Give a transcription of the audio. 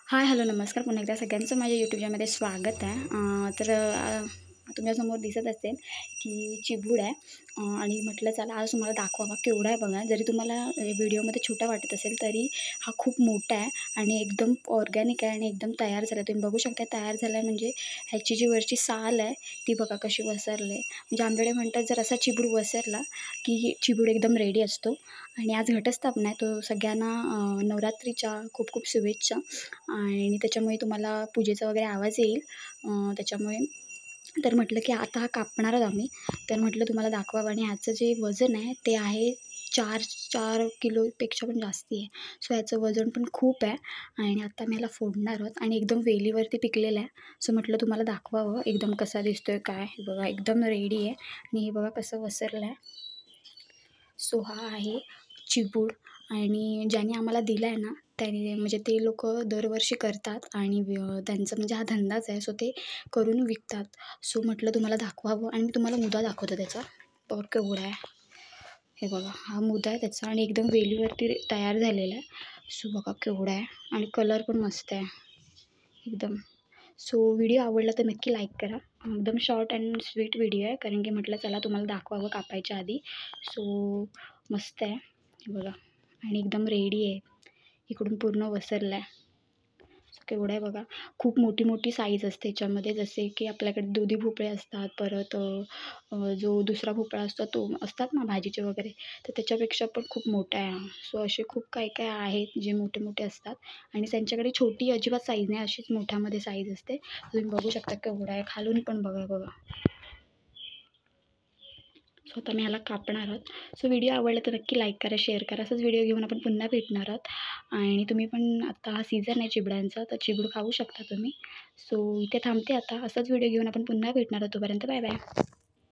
हाय, hello, नमस्कार. पुन्हा एकदा सगळ्यांचं माझ्या यूट्यूब चॅनलमध्ये स्वागत आहे. तुमच्यासमोर दिसत असेल की चिबूड आहे आणि म्हटलं चला आज तुम्हाला दाखवावा केवढा आहे बघा. जरी तुम्हाला व्हिडिओमध्ये छोटा वाटत असेल तरी हा खूप मोठा आहे आणि एकदम ऑर्गॅनिक आहे आणि एकदम तयार झाला. तुम्ही बघू शकता तयार झाला आहे म्हणजे ह्याची जी वरची साल आहे ती बघा कशी वसरली आहे. म्हणजे आमच्याकडे म्हणतात जर असा चिबूड वसरला की चिबूड एकदम रेडी असतो. आणि आज घटस्थापना आहे, तो सगळ्यांना नवरात्रीच्या खूप खूप शुभेच्छा. आणि त्याच्यामुळे तुम्हाला पूजेचा वगैरे आवाज येईल. त्याच्यामुळे तर म्हटलं की आता हा कापणार आहोत आम्ही. तर म्हटलं तुम्हाला दाखवावं आणि ह्याचं जे वजन आहे ते आहे 4 किलोपेक्षा पण जास्ती आहे. सो ह्याचं वजन पण खूप आहे आणि आता आम्ही ह्याला फोडणार आहोत आणि एकदम वेलीवरती पिकलेलं आहे. सो म्हटलं तुम्हाला दाखवावं एकदम कसा दिसतोय काय. हे बघा एकदम रेडी आहे आणि हे बघा कसं वसरलं आहे. सो हा आहे चिबूड आणि ज्याने आम्हाला दिला आहे ना त्याने म्हणजे ते लोकं दरवर्षी करतात आणि त्यांचा म्हणजे हा धंदाच आहे. सो ते करून विकतात. सो म्हटलं तुम्हाला दाखवावं आणि मी तुम्हाला मुदा दाखवतो त्याचा. बघा केवढा आहे. हे बघा हा मुदा आहे त्याचा आणि एकदम वेलीवरती तयार झालेला आहे. सो बघा केवढा आहे आणि कलर पण मस्त आहे एकदम. सो व्हिडिओ आवडला तर नक्की लाईक करा. एकदम शॉर्ट अँड स्वीट व्हिडिओ आहे कारण की म्हटलं चला तुम्हाला दाखवावं कापायच्या आधी. सो मस्त आहे हे बघा आणि एकदम रेडी आहे. इकडून पूर्ण वसरला आहे. सो केवढं आहे बघा. खूप मोठी मोठी साईज असते याच्यामध्ये, जसे की आपल्याकडे दुधी भोपळे असतात, परत जो दुसरा भोपळा असतो तो असतात ना भाजीचे वगैरे, तर त्याच्यापेक्षा पण खूप मोठा आहे हा. सो असे खूप काही काय आहेत जे मोठे मोठे असतात आणि त्यांच्याकडे छोटी अजिबात साईज नाही, अशीच मोठ्यामध्ये साईज असते. तुम्ही बघू शकता केवढा आहे. खालून पण बघा बघा. सो आता मी ह्याला कापणार आहोत. सो व्हिडिओ आवडला तर नक्की लाईक करा, शेअर करा. असाच व्हिडिओ घेऊन आपण पुन्हा भेटणार आहोत आणि तुम्ही पण आता हा सीझन आहे चिबडांचा, तर चिबूड खाऊ शकता तुम्ही. सो इथे थांबते आता. असाच व्हिडिओ घेऊन आपण पुन्हा भेटणार आहोत. तोपर्यंत बाय बाय.